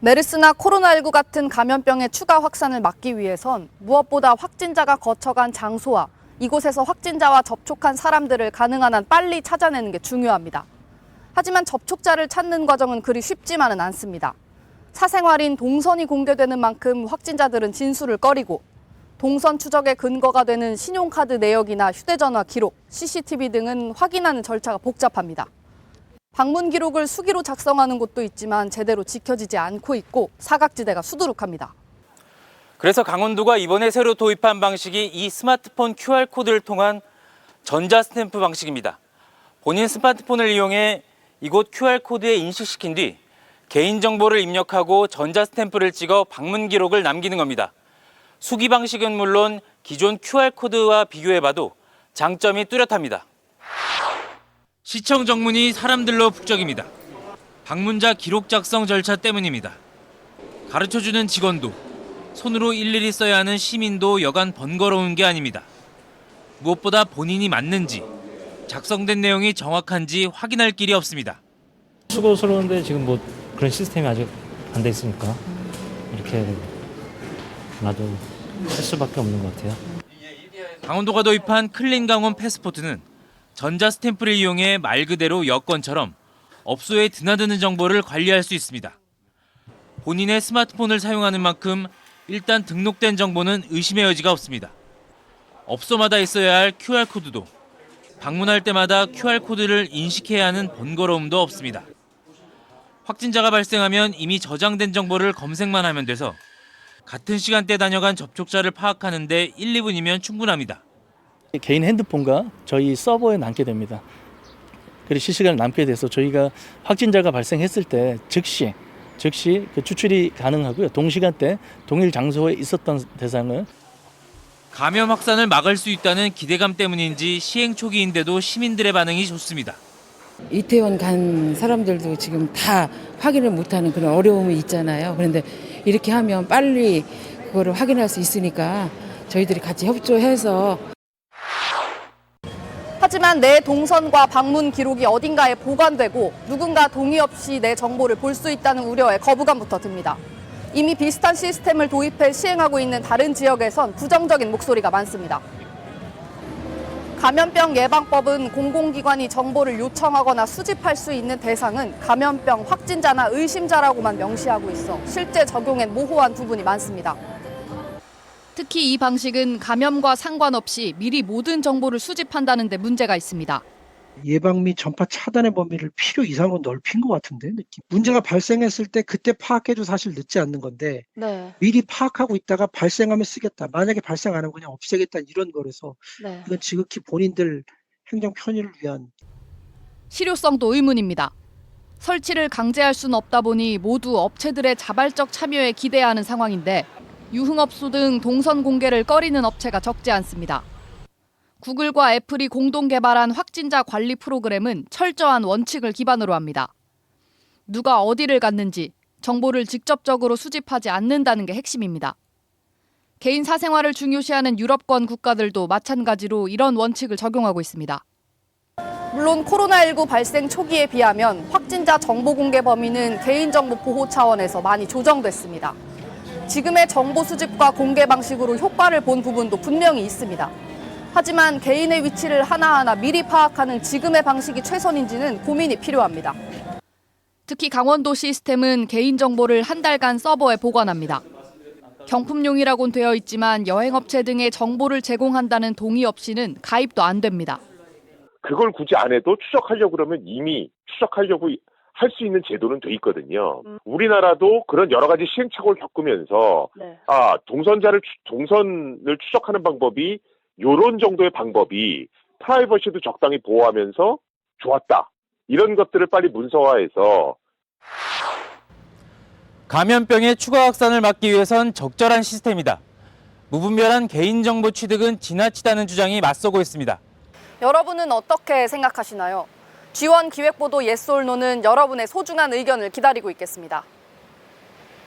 메르스나 코로나19 같은 감염병의 추가 확산을 막기 위해선 무엇보다 확진자가 거쳐간 장소와 이곳에서 확진자와 접촉한 사람들을 가능한 한 빨리 찾아내는 게 중요합니다. 하지만 접촉자를 찾는 과정은 그리 쉽지만은 않습니다. 사생활인 동선이 공개되는 만큼 확진자들은 진술을 꺼리고 동선 추적의 근거가 되는 신용카드 내역이나 휴대전화 기록, CCTV 등은 확인하는 절차가 복잡합니다. 방문 기록을 수기로 작성하는 곳도 있지만 제대로 지켜지지 않고 있고 사각지대가 수두룩합니다. 그래서 강원도가 이번에 새로 도입한 방식이 이 스마트폰 QR코드를 통한 전자스탬프 방식입니다. 본인 스마트폰을 이용해 이곳 QR코드에 인식시킨 뒤 개인정보를 입력하고 전자스탬프를 찍어 방문 기록을 남기는 겁니다. 수기 방식은 물론 기존 QR코드와 비교해봐도 장점이 뚜렷합니다. 시청 정문이 사람들로 북적입니다. 방문자 기록 작성 절차 때문입니다. 가르쳐주는 직원도 손으로 일일이 써야 하는 시민도 여간 번거로운 게 아닙니다. 무엇보다 본인이 맞는지, 작성된 내용이 정확한지 확인할 길이 없습니다. 수고스러운데 지금 뭐 그런 시스템이 아직 안 돼 있으니까 이렇게 나도 할 수밖에 없는 것 같아요. 강원도가 도입한 클린강원 패스포트는 전자 스탬프를 이용해 말 그대로 여권처럼 업소에 드나드는 정보를 관리할 수 있습니다. 본인의 스마트폰을 사용하는 만큼 일단 등록된 정보는 의심의 여지가 없습니다. 업소마다 있어야 할 QR코드도 방문할 때마다 QR코드를 인식해야 하는 번거로움도 없습니다. 확진자가 발생하면 이미 저장된 정보를 검색만 하면 돼서 같은 시간대 다녀간 접촉자를 파악하는 데 1, 2분이면 충분합니다. 개인 핸드폰과 저희 서버에 남게 됩니다. 그리고 실시간에 남게 돼서 저희가 확진자가 발생했을 때 즉시 그 추출이 가능하고요. 동시간대 동일 장소에 있었던 대상을 감염 확산을 막을 수 있다는 기대감 때문인지 시행 초기인데도 시민들의 반응이 좋습니다. 이태원 간 사람들도 지금 다 확인을 못하는 그런 어려움이 있잖아요. 그런데 이렇게 하면 빨리 그거를 확인할 수 있으니까 저희들이 같이 협조해서. 하지만 내 동선과 방문 기록이 어딘가에 보관되고 누군가 동의 없이 내 정보를 볼 수 있다는 우려에 거부감부터 듭니다. 이미 비슷한 시스템을 도입해 시행하고 있는 다른 지역에선 부정적인 목소리가 많습니다. 감염병 예방법은 공공기관이 정보를 요청하거나 수집할 수 있는 대상은 감염병 확진자나 의심자라고만 명시하고 있어 실제 적용엔 모호한 부분이 많습니다. 특히 이 방식은 감염과 상관없이 미리 모든 정보를 수집한다는 데 문제가 있습니다. 예방 및 전파 차단의 범위를 필요 이상으로 넓힌 것 같은데 느낌. 문제가 발생했을 때 그때 파악해도 사실 늦지 않는 건데 미리 파악하고 있다가 발생하면 쓰겠다. 만약에 발생 안 하면 그냥 없애겠다 이런 거라서 이건 지극히 본인들 행정 편의를 위한. 실효성도 의문입니다. 설치를 강제할 수는 없다 보니 모두 업체들의 자발적 참여에 기대하는 상황인데 유흥업소 등 동선 공개를 꺼리는 업체가 적지 않습니다. 구글과 애플이 공동 개발한 확진자 관리 프로그램은 철저한 원칙을 기반으로 합니다. 누가 어디를 갔는지 정보를 직접적으로 수집하지 않는다는 게 핵심입니다. 개인 사생활을 중요시하는 유럽권 국가들도 마찬가지로 이런 원칙을 적용하고 있습니다. 물론 코로나19 발생 초기에 비하면 확진자 정보 공개 범위는 개인정보 보호 차원에서 많이 조정됐습니다. 지금의 정보 수집과 공개 방식으로 효과를 본 부분도 분명히 있습니다. 하지만 개인의 위치를 하나하나 미리 파악하는 지금의 방식이 최선인지는 고민이 필요합니다. 특히 강원도 시스템은 개인정보를 한 달간 서버에 보관합니다. 경품용이라고는 되어 있지만 여행업체 등의 정보를 제공한다는 동의 없이는 가입도 안 됩니다. 그걸 굳이 안 해도 추적하려고 그러면 이미 추적하려고 할 수 있는 제도는 돼 있거든요. 우리나라도 그런 여러 가지 시행착오를 겪으면서 동선을 추적하는 방법이 이런 정도의 방법이 프라이버시도 적당히 보호하면서 좋았다. 이런 것들을 빨리 문서화해서 감염병의 추가 확산을 막기 위해선 적절한 시스템이다. 무분별한 개인정보 취득은 지나치다는 주장이 맞서고 있습니다. 여러분은 어떻게 생각하시나요? G1 기획보도 예스 올 노는 여러분의 소중한 의견을 기다리고 있겠습니다.